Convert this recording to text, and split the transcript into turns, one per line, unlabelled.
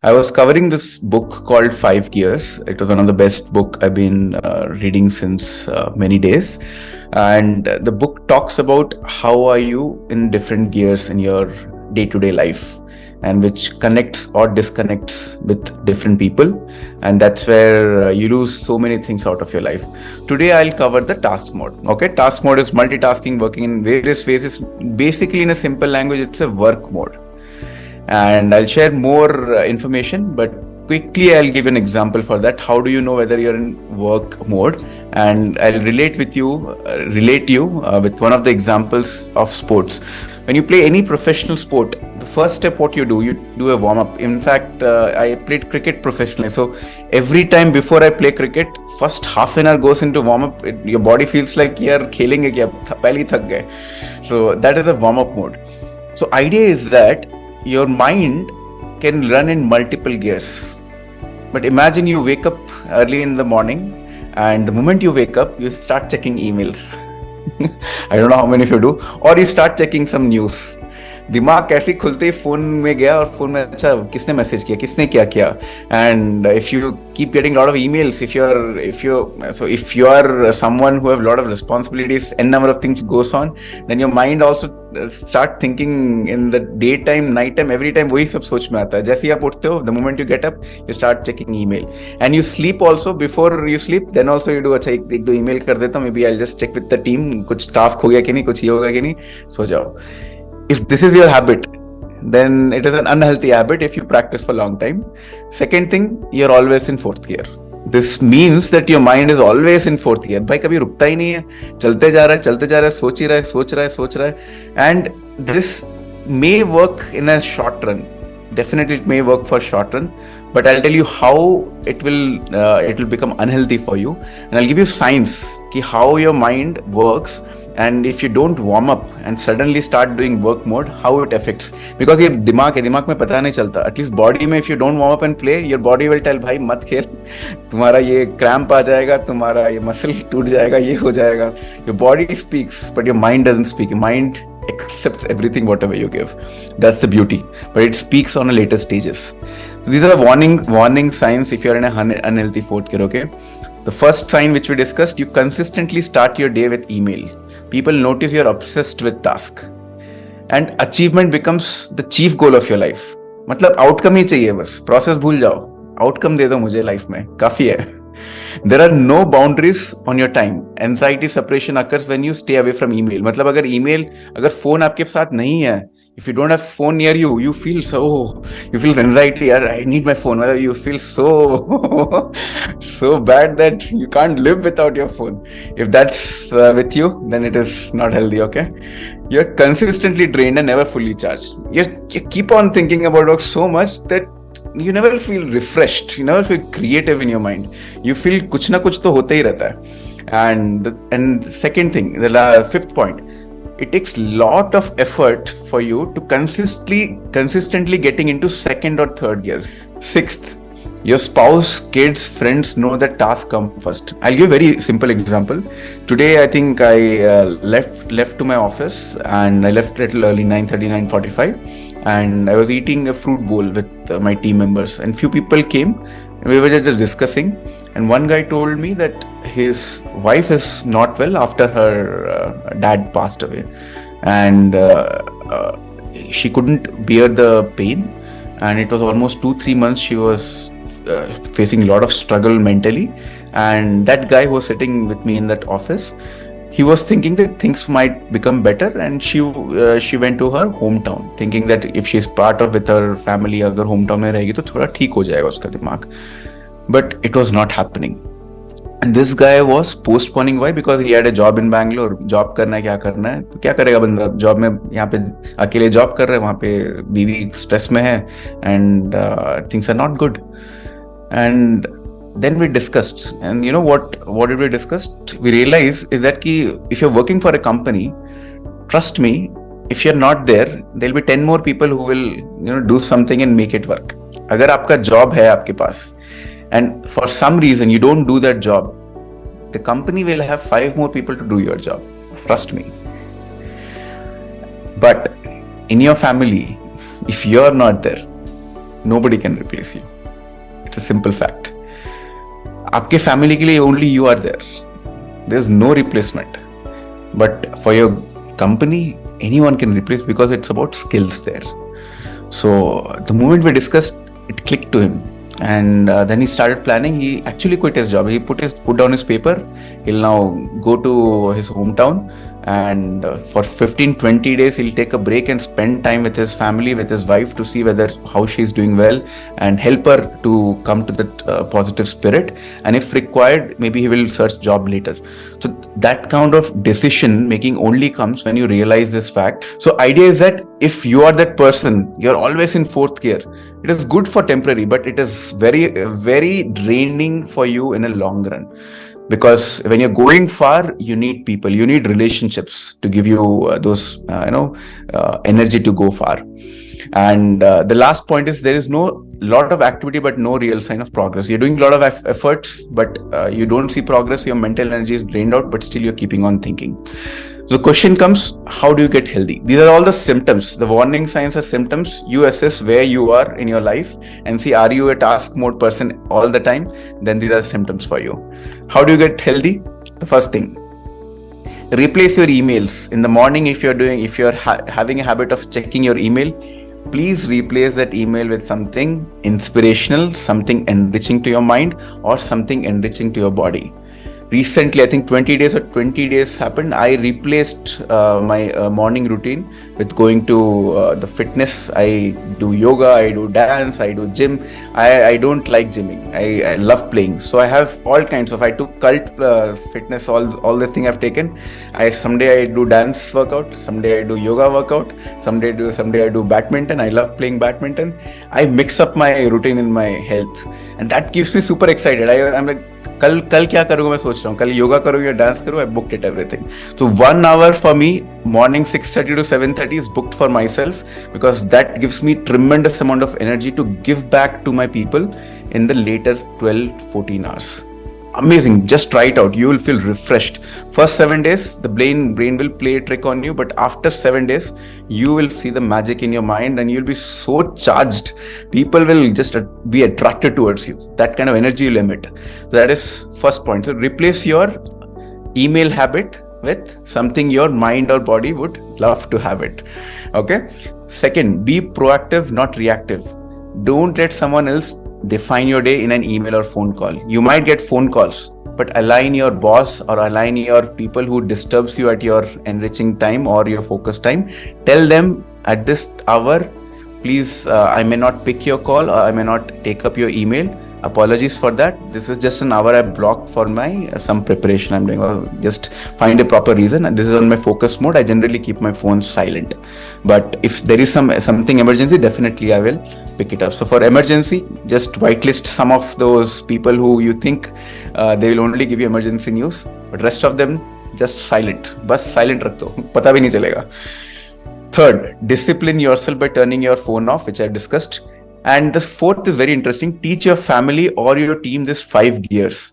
I was covering this book called Five Gears. It was one of the best book I've been reading since many days. And the book talks about how are you in different gears in your day-to-day life, and which connects or disconnects with different people. And that's where you lose so many things out of your life. Today, I'll cover the task mode. Okay, task mode is multitasking, working in various phases. Basically, in a simple language, it's a work mode. And I'll share more information, but quickly I'll give an example for that. How do you know whether you're in work mode? And I'll relate you with one of the examples of sports. When you play any professional sport, the first step what you do a warm up. In fact, I played cricket professionally, so every time before I play cricket, first half an hour goes into warm up. Your body feels like you're khelenge kya pehli thak gaye. So that is a warm up mode. So idea is that your mind can run in multiple gears. But imagine you wake up early in the morning, and the moment you wake up, you start checking emails. I don't know how many of you do. Or you start checking some news. दिमाग कैसे खुलते ही phone में गया और phone में अच्छा किसने message किया, किसने क्या किया. And if you keep getting a lot of emails, if you are someone who have a lot of responsibilities, n number of things goes on, then your mind also start thinking in the daytime, nighttime, every time वही सब सोच में आता है. जैसे ही आप उठते हो, the moment you get up, you start checking email. And you sleep also. Before you sleep, then also you do अच्छा एक दो email कर देता हूँ, maybe I'll just check with the team, कुछ task हो गया कि नहीं, कुछ ये होगा कि नहीं, सो जाओ. If this is your habit, then it is an unhealthy habit if you practice for a long time. Second thing, you're always in fourth gear. This means that your mind is always in fourth gear. भाई कभी रुकता ही नहीं है, चलते जा रहा है, सोच रहा है. And this may work in a short run. Definitely it may work for short run, but I'll tell you how it will become unhealthy for you. And I'll give you science ki how your mind works. And if you don't warm up and suddenly start doing work mode, how it affects. Because ये दिमाग में पता नहीं चलता. At least body में, if you don't warm up and play, your body will tell भाई मत खेल, तुम्हारा ये cramp आ जाएगा, तुम्हारा ये muscle टूट जाएगा, ये हो जाएगा. Your body speaks, but your mind doesn't speak. Your mind accepts everything whatever you give. That's the beauty. But it speaks on a later stages. So these are the warning signs if you're in a unhealthy fourth gear. Okay. The first sign which we discussed, you consistently start your day with email. People notice you're obsessed with task, and achievement becomes the chief goal of your life. मतलब outcome ही चाहिए बस, process भूल जाओ, outcome दे दो मुझे life में, काफी है. There are no boundaries on your time. Anxiety separation occurs when you stay away from email. मतलब अगर phone आपके साथ नहीं है, if you don't have phone near you, you feel anxiety. I need my phone. You feel so bad that you can't live without your phone. If that's with you, then it is not healthy. Okay, you're consistently drained and never fully charged. You keep on thinking about work so much that you never feel refreshed. You never feel creative in your mind. You feel कुछ ना कुछ तो होता ही रहता है. And second thing, the fifth point. It takes lot of effort for you to consistently getting into second or third gears. Sixth, your spouse, kids, friends know that tasks come first. I'll give a very simple example. Today, I think I left to my office, and I left a little early, 9:30, 9:45, and I was eating a fruit bowl with my team members, and few people came. We were just discussing, and one guy told me that his wife is not well after her dad passed away, and she couldn't bear the pain, and it was almost 2-3 months she was facing a lot of struggle mentally. And that guy who was sitting with me in that office, he was thinking that things might become better, and she went to her hometown thinking that if she's part of with her family, अगर hometown में रहेगी तो थोड़ा ठीक हो जाएगा उसका दिमाग. But it was not happening. And this guy was postponing. Why? Because he had a job in Bangalore. Job करना है, क्या करना है, तो क्या करेगा बंदा जॉब में. यहाँ पे अकेले जॉब कर रहा है, वहाँ पे बीवी स्ट्रेस में है, and things are not good. And then we discussed, and you know what did we discuss? We realized is that if you're working for a company, trust me, if you're not there, there'll be 10 more people who will do something and make it work. अगर आपका job है आपके पास, and for some reason you don't do that job, the company will have 5 more people to do your job. Trust me. But in your family, if you're not there, Nobody can replace you. It's a simple fact. आपके family के लिए only you are there. There's no replacement. But for your company, anyone can replace, because it's about skills there. So the moment we discussed, it clicked to him. And then he started planning. He actually quit his job. He put down his paper. He'll now go to his hometown, and for 15-20 days he'll take a break and spend time with his family, with his wife, to see whether how she's doing well, and help her to come to that positive spirit. And if required, maybe he will search job later. So that kind of decision making only comes when you realize this fact. So idea is that if you are that person, you're always in fourth gear. It is good for temporary, but it is very, very draining for you in a long run. Because when you're going far, you need people, you need relationships to give you those energy to go far. And the last point is, there is no lot of activity but no real sign of progress. You're doing a lot of efforts, but you don't see progress. Your mental energy is drained out, but still you're keeping on thinking. So the question comes, how do you get healthy? These are all the symptoms. The warning signs are symptoms. You assess where you are in your life and see, are you a task mode person all the time? Then these are symptoms for you. How do you get healthy? The first thing, replace your emails in the morning. If you're having a habit of checking your email, please replace that email with something inspirational, something enriching to your mind, or something enriching to your body. Recently, I think 20 days happened. I replaced my morning routine with going to the fitness. I do yoga, I do dance, I do gym. I don't like gymming. I love playing. So I have all kinds of, I took cult fitness, all this thing I've taken. Someday I do dance workout, someday I do yoga workout, someday I do badminton. I love playing badminton. I mix up my routine in my health, and that keeps me super excited. I'm like, कल क्या करूँगा मैं सोच रहा हूँ, कल योगा करूँ या डांस करूँ. I booked it everything. So 1 hour for me, morning 6:30 to 7:30 is booked for myself, because that gives me tremendous amount of energy to give back to my people in the later 12-14 hours. Amazing. Just try it out. You will feel refreshed. First 7 days, the brain will play a trick on you, but after 7 days, you will see the magic in your mind and you'll be so charged. People will just be attracted towards you. That kind of energy you'll emit. So that is first point. So replace your email habit with something your mind or body would love to have it. Okay. Second, be proactive, not reactive. Don't let someone else define your day in an email or phone call. You might get phone calls, but align your boss or align your people who disturbs you at your enriching time or your focus time. Tell them, at this hour, please, I may not pick your call or I may not take up your email. Apologies for that. This is just an hour I blocked for my some preparation I'm doing, or just find a proper reason. And this is on my focus mode. I generally keep my phone silent, but if there is something emergency, definitely I will pick it up. So for emergency, just whitelist some of those people who you think they will only give you emergency news, but rest of them just silent. बस silent रख दो, पता भी नहीं चलेगा. Third, discipline yourself by turning your phone off, which I've discussed. And the fourth is very interesting. Teach your family or your team this 5 gears.